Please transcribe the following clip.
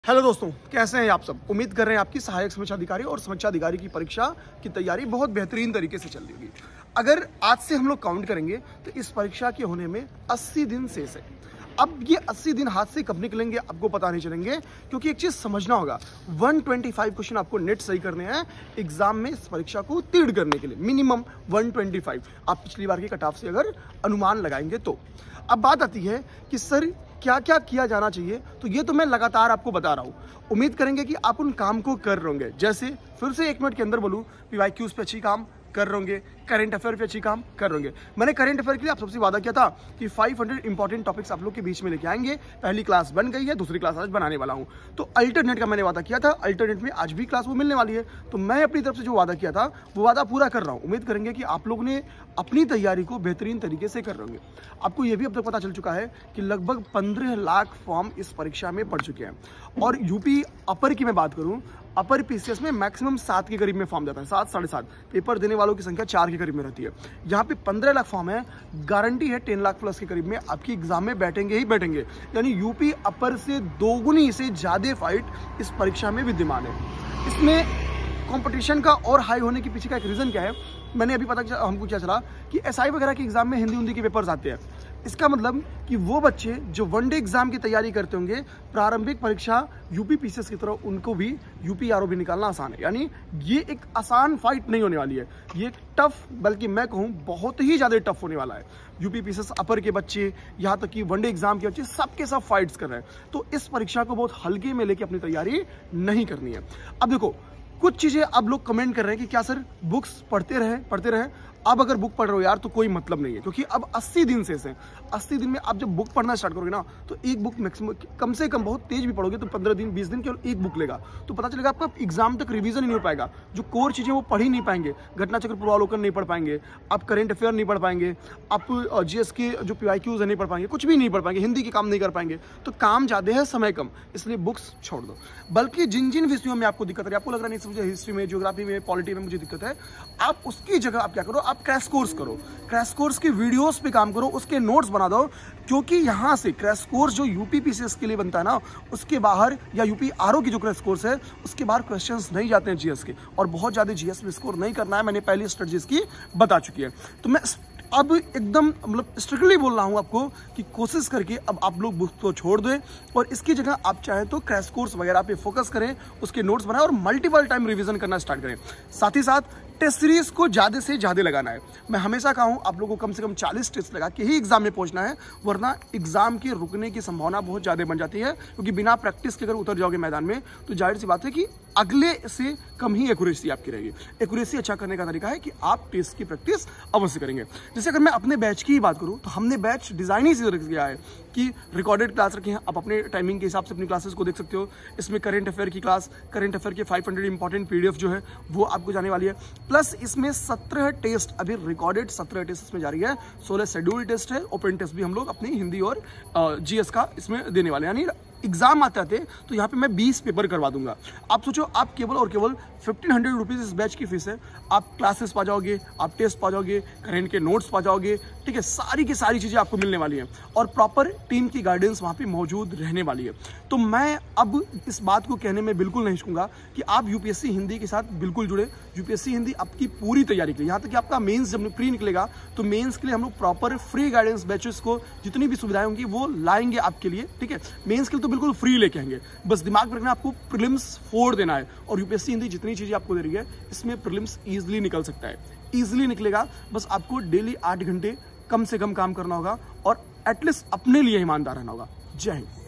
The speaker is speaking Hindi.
हेलो दोस्तों, कैसे हैं आप सब। उम्मीद कर रहे हैं आपकी सहायक समीक्षा अधिकारी और समीक्षा अधिकारी की परीक्षा की तैयारी बहुत बेहतरीन तरीके से चल रही होगी। अगर आज से हम लोग काउंट करेंगे तो इस परीक्षा के होने में 80 दिन शेष है। अब ये 80 दिन हाथ से कब निकलेंगे आपको पता नहीं चलेंगे, क्योंकि एक चीज समझना होगा, 125 क्वेश्चन आपको नेट सही करने हैं एग्जाम में इस परीक्षा को उत्तीर्ण करने के लिए। मिनिमम 125 आप पिछली बार के कट ऑफ से अगर अनुमान लगाएंगे तो। अब बात आती है कि सर क्या क्या किया जाना चाहिए, तो ये तो मैं लगातार आपको बता रहा हूँ। उम्मीद करेंगे कि आप उन काम को कर रहे होंगे। जैसे फिर से 1 मिनट के अंदर बोलूँ, PYQs पे अच्छी काम कर रहे होंगे, करंट अफेयर पे अच्छी काम कर रहे होंगे। मैंने करंट अफेयर के लिए आप सबसे वादा किया था कि 500 इंपॉर्टेंट टॉपिक्स आप लोग के बीच में लेके आएंगे। पहली क्लास बन गई है, दूसरी क्लास आज बनाने वाला हूं। तो अल्टरनेट का मैंने वादा किया था, अल्टरनेट में आज भी क्लास वो मिलने वाली है। तो मैं अपनी तरफ से जो वादा किया था वो वादा पूरा कर रहा हूँ। उम्मीद करेंगे कि आप लोग ने अपनी तैयारी को बेहतरीन तरीके से कर रहे होंगे। आपको ये भी अब तक पता चल चुका है कि लगभग 15 लाख फॉर्म इस परीक्षा में पड़ चुके हैं। और यूपी अपर की मैं बात करूं, अपर PCS में मैक्सिमम 7 के करीब में फॉर्म जाता है, 7 साढ़े 7। पेपर देने वालों की संख्या 4 के करीब में रहती है। यहाँ पे 15 लाख फॉर्म है, गारंटी है 10 लाख प्लस के करीब में आपकी एग्जाम में बैठेंगे ही बैठेंगे। यानी यूपी अपर से दोगुनी से ज्यादा फाइट इस परीक्षा में विद्यमान है। इसमें कंपटीशन का और हाई होने के पीछे का एक रीजन क्या है, मैंने अभी पता हमको क्या चला कि SI वगैरह के एग्जाम में हिंदी के पेपर्स आते हैं। इसका मतलब कि वो बच्चे जो वनडे एग्जाम की तैयारी करते होंगे, प्रारंभिक परीक्षा यूपी PCS की तरह उनको भी UP RO निकालना आसान है। यानी ये एक आसान फाइट नहीं होने वाली है, ये एक टफ, बल्कि मैं कहूँ बहुत ही ज्यादा टफ होने वाला है। यूपी PCS अपर के बच्चे, यहाँ तक कि वनडे एग्जाम के बच्चे, सबके सब फाइट्स कर रहे हैं। तो इस परीक्षा को बहुत हल्के में लेके अपनी तैयारी नहीं करनी है। अब देखो, कुछ चीजें अब लोग कमेंट कर रहे हैं कि क्या सर बुक्स पढ़ते रहे। अब अगर बुक पढ़ रहे हो यार तो कोई मतलब नहीं है, क्योंकि अब 80 दिन शेष है। 80 दिन में आप जब बुक पढ़ना स्टार्ट करोगे ना, तो एक बुक मैक्सिमम, कम से कम बहुत तेज भी पढ़ोगे तो 15 दिन 20 दिन केवल एक बुक लेगा। तो पता चलेगा आपका एग्जाम तक रिवीजन ही नहीं हो पाएगा। जो कोर चीजें वो पढ़ ही नहीं पाएंगे, घटना चक्र पूर्वावलोकन नहीं पढ़ पाएंगे, आप करंट अफेयर नहीं पढ़ पाएंगे, आप GS के जो PYQs है नहीं पढ़ पाएंगे, कुछ भी नहीं पढ़ पाएंगे, हिंदी के काम नहीं कर पाएंगे। तो काम ज्यादा है, समय कम, इसलिए बुक्स छोड़ दो। बल्कि जिन विषयों में आपको दिक्कत है, आपको लग रहा नहीं मुझे हिस्ट्री में, ज्योग्राफी में, पॉलिटी में मुझे दिक्कत है, आप उसकी जगह आप क्या करो, आप क्रैश कोर्स करो। क्रैश कोर्स के वीडियोस पे काम करो, उसके नोट्स बना दो। क्योंकि यहां से क्रैश कोर्स जो यूपी PCS के लिए बनता है ना, उसके बाहर, या UP RO की जो क्रैश कोर्स है उसके बाहर क्वेश्चंस नहीं जाते हैं GS के, और बहुत ज्यादा GS में स्कोर नहीं करना है। मैंने पहली स्ट्रेटजी इसकी बता चुकी है। तो मैं अब एकदम मतलब स्ट्रिक्टली बोल रहा हूं आपको कि कोशिश करके अब आप लोग बुक तो छोड़ दें, और इसकी जगह आप चाहें तो क्रैश कोर्स वगैरह पे फोकस करें, उसके नोट्स बनाएं और मल्टीपल टाइम रिवीजन करना स्टार्ट करें। साथ ही साथ टेस्ट सीरीज को ज्यादा से ज्यादा लगाना है। मैं हमेशा कहा हूं आप लोगों को कम से कम 40 टेस्ट लगा के ही एग्जाम में पहुंचना है, वरना एग्जाम के रुकने की संभावना बहुत ज्यादा बन जाती है। क्योंकि बिना प्रैक्टिस के अगर उतर जाओगे मैदान में तो जाहिर सी बात है कि अगले से कम ही एक्यूरेसी आपकी रहेगी। एक्यूरेसी अच्छा करने का तरीका है कि आप टेस्ट की प्रैक्टिस अवश्य करेंगे। जैसे अगर मैं अपने बैच की ही बात करूं तो हमने बैच डिजाइन ही इसी तरह किया है कि रिकॉर्डेड क्लास रखे हैं। आप अपने टाइमिंग के हिसाब से अपनी क्लासेस को देख सकते हो। इसमें करंट अफेयर की क्लास, करंट अफेयर के 500 इंपॉर्टेंट PDF जो है वो आपको जाने वाली है। प्लस इसमें 17 टेस्ट, अभी रिकॉर्डेड 17 टेस्ट इसमें जारी है। 16 शेड्यूल टेस्ट है, ओपन टेस्ट भी हम लोग अपनी हिंदी और GS का इसमें देने वाले हैं। यानी एग्जाम आते आते तो यहाँ पे मैं 20 पेपर करवा दूंगा। आप सोचो, आप केवल और केवल 1500 रुपीज इस बैच की फीस है। आप क्लासेस पा जाओगे, आप टेस्ट पा जाओगे, करंट के नोट्स पा जाओगे, ठीक है, सारी की सारी चीजें आपको मिलने वाली हैं, और प्रॉपर टीम की गाइडेंस वहां पे मौजूद रहने वाली है। तो मैं अब इस बात को कहने में बिल्कुल नहीं चूकूंगा कि आप UPSC हिंदी के साथ बिल्कुल जुड़े। UPSC हिंदी आपकी पूरी तैयारी के लिए, यहाँ तक कि आपका मेंस जब प्री निकलेगा तो मेंस के लिए हम लोग प्रॉपर फ्री गाइडेंस बैचेस को, जितनी भी सुविधाएं होंगी वो लाएंगे आपके लिए, ठीक है। मेंस के लिए तो बिल्कुल फ्री लेके आएंगे, बस दिमाग में रखना आपको प्रीलिम्स 4 देना है। और UPSC हिंदी जितनी चीजें आपको दे रही है इसमें प्रीलिम्स इजीली निकल सकता है, इजीली निकलेगा। बस आपको डेली 8 घंटे कम से कम काम करना होगा और एटलीस्ट अपने लिए ईमानदार रहना होगा। जय हिंद।